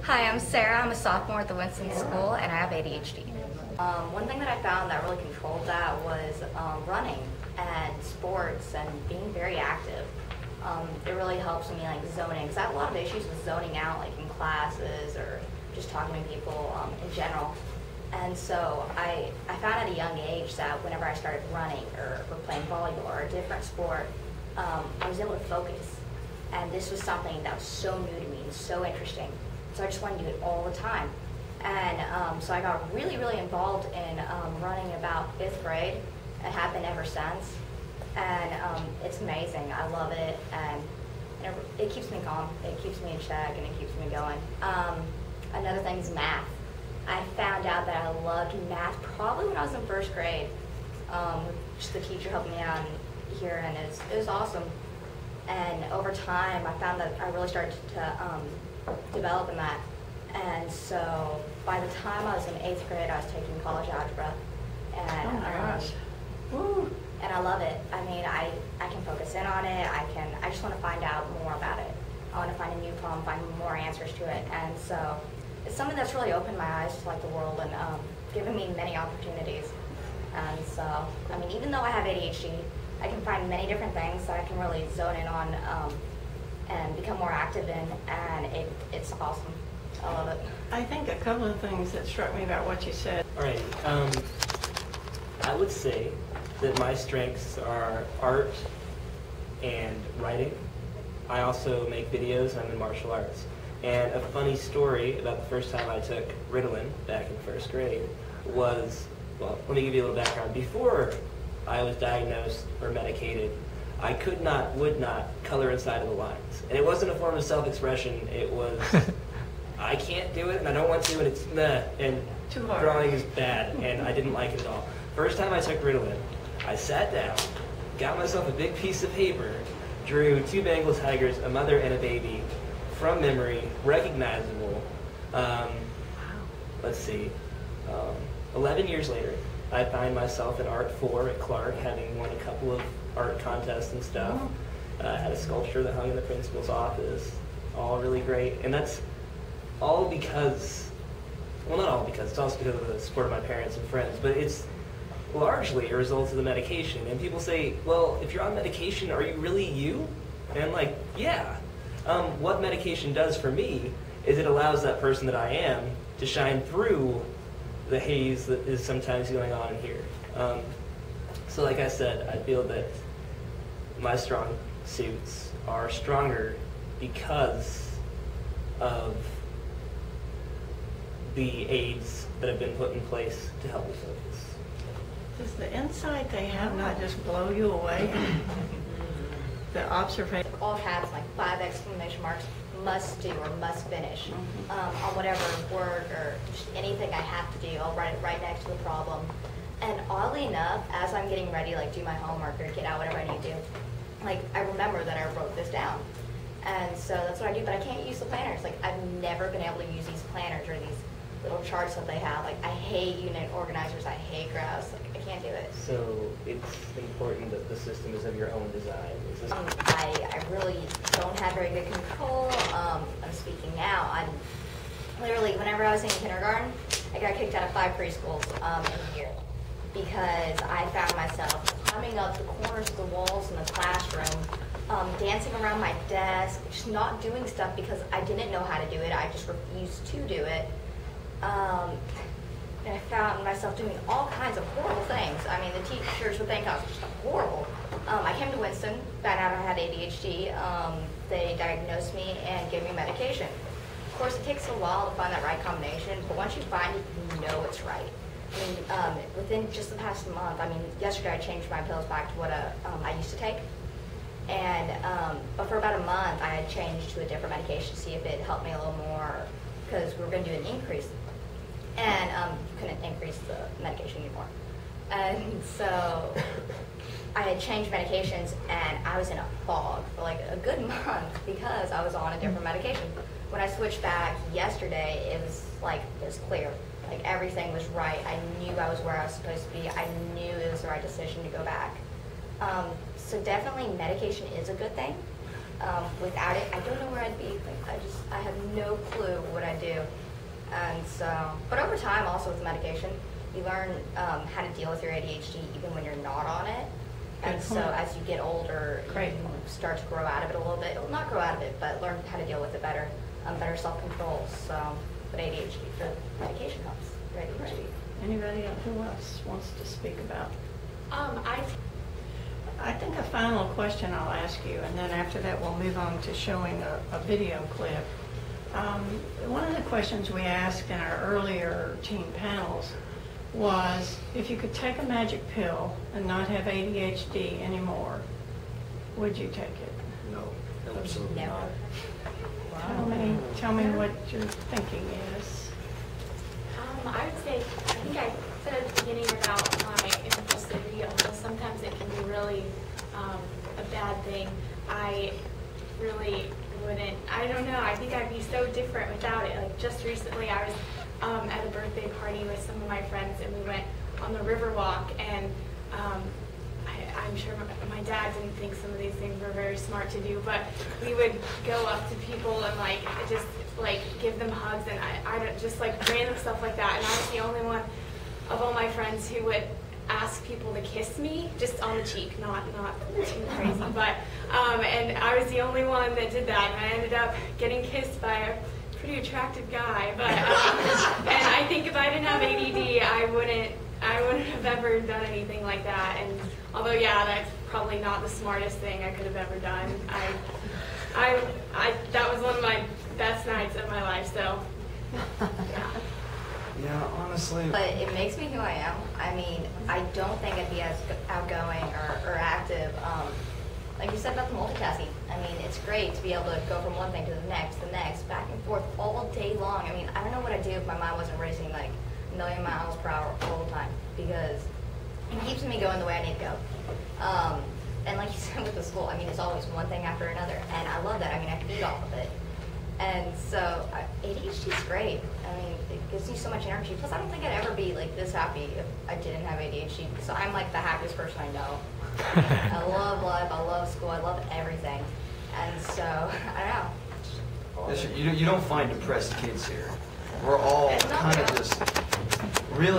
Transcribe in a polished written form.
Hi, I'm Sarah. I'm a sophomore at the Winston School, and I have ADHD. One thing that I found that really controlled that was running and sports and being very active. It really helps me like zoning, because I have a lot of issues with zoning out, like in classes or just talking to people in general. And so I found at a young age that whenever I started running or playing volleyball or a different sport, I was able to focus. And this was something that was so new to me and so interesting. So I just wanted to do it all the time. And so I got really involved in running about 5th grade and have been ever since. And it's amazing. I love it. And it keeps me calm. It keeps me in check and it keeps me going. Another thing is math. I found out that I loved math probably when I was in 1st grade. Just the teacher helped me out here, and it was awesome. And over time, I found that I really started to develop in that. And so by the time I was in 8th grade, I was taking college algebra. And, oh my gosh. Woo. And I love it. I mean, I can focus in on it. I just want to find out more about it. I want to find a new problem, find more answers to it. And so it's something that's really opened my eyes to like the world and given me many opportunities. And so, I mean, even though I have ADHD, I can find many different things that I can really zone in on and become more active in, and it's awesome. I love it. I think a couple of things that struck me about what you said. All right, I would say that my strengths are art and writing. I also make videos. I'm in martial arts. And a funny story about the first time I took Ritalin back in 1st grade was, well, let me give you a little background. Before I was diagnosed or medicated, I would not color inside of the lines. And it wasn't a form of self-expression. It was, I can't do it and I don't want to, and it's meh, and too hard. Drawing is bad, and I didn't like it at all. First time I took Ritalin, I sat down, got myself a big piece of paper, drew 2 Bengal tigers, a mother and a baby, from memory, recognizable. Let's see, 11 years later, I find myself in Art 4 at Clark, having won a couple of art contests and stuff. Had a sculpture that hung in the principal's office, all really great. And that's all because, well, not all because, it's also because of the support of my parents and friends, but it's largely a result of the medication. And people say, well, if you're on medication, are you really you? And I'm like, yeah. What medication does for me is it allows that person that I am to shine through the haze that is sometimes going on in here. So like I said, I feel that my strong suits are stronger because of the aids that have been put in place to help me focus. Does the insight they have not just blow you away? The observation. All caps, like 5 exclamation marks, must do or must finish on whatever word or just anything I have to do. I'll write it right next to the problem. And oddly enough, as I'm getting ready, like do my homework or get out whatever I need to do, like I remember that I wrote this down. And so that's what I do, but I can't use the planners. Like I've never been able to use these planners or these little charts that they have. Like I hate unit organizers, I hate graphs, like I can't do it. So it's important that the system is of your own design. I really don't have very good control. I'm speaking now. I'm literally, whenever I was in kindergarten, I got kicked out of 5 preschools in a year because I found myself climbing up the corners of the walls in the classroom, dancing around my desk, just not doing stuff because I didn't know how to do it. I just refused to do it. And I found myself doing all kinds of horrible things. I mean, the teachers would think I was just horrible. I came to Winston, found out I had ADHD. They diagnosed me and gave me medication. Of course, it takes a while to find that right combination, but once you find it, you know it's right. I mean, within just the past month, I mean, yesterday I changed my pills back to what I used to take. And, but for about a month, I had changed to a different medication to see if it helped me a little more, because we were going to do an increase. And you couldn't increase the medication anymore. And so I had changed medications, and I was in a fog for like a good month because I was on a different medication. When I switched back yesterday, it was clear. Like everything was right. I knew I was where I was supposed to be. I knew it was the right decision to go back. So definitely medication is a good thing. without it, I don't know where I'd be. Like, I have no clue what I'd do. And so, but over time, also with medication, you learn how to deal with your ADHD even when you're not on it. And so as you get older, you start to grow out of it a little bit. Well, not grow out of it, but learn how to deal with it better, better self-control. So, but ADHD, the medication helps. Your ADHD. Anybody else who else wants to speak about? I I think a final question I'll ask you, and then after that we'll move on to showing a video clip. One of the questions we asked in our earlier teen panels was if you could take a magic pill and not have ADHD anymore, would you take it? No, absolutely No. not. Tell me what your thinking is. I would say, I think I said at the beginning about my impulsivity, although sometimes it can be really a bad thing. I really wouldn't, I don't know, I think I'd be so different without it. Like just recently I was at a birthday party with some of my friends and we went on the river walk, and I'm sure my dad didn't think some of these things were very smart to do, but we would go up to people and like just like give them hugs, and I don't, just like random stuff like that. And I was the only one of all my friends who would ask people to kiss me just on the cheek, not too crazy, but and I was the only one that did that, and I ended up getting kissed by a pretty attractive guy. But and I think if I didn't have ADD, I wouldn't have ever done anything like that. And although yeah, that's probably not the smartest thing I could have ever done, I that was one of my best nights of my life. So yeah. Yeah, honestly. But it makes me who I am. I mean, I don't think I'd be as outgoing or active. Like you said about the multitasking. I mean, it's great to be able to go from one thing to the next, back and forth all day long. I mean, I don't know what I'd do if my mind wasn't racing like a million miles per hour all the time, because it keeps me going the way I need to go. And like you said with the school, I mean, it's always one thing after another, and I love that. I mean, I can eat off of it. And so ADHD is great. I mean, it gives you so much energy. Plus, I don't think I'd ever be like this happy if I didn't have ADHD. So I'm like the happiest person I know. I love life. I love school. I love everything. And so I don't know. You don't find depressed kids here. We're all It's not kind of real. just really.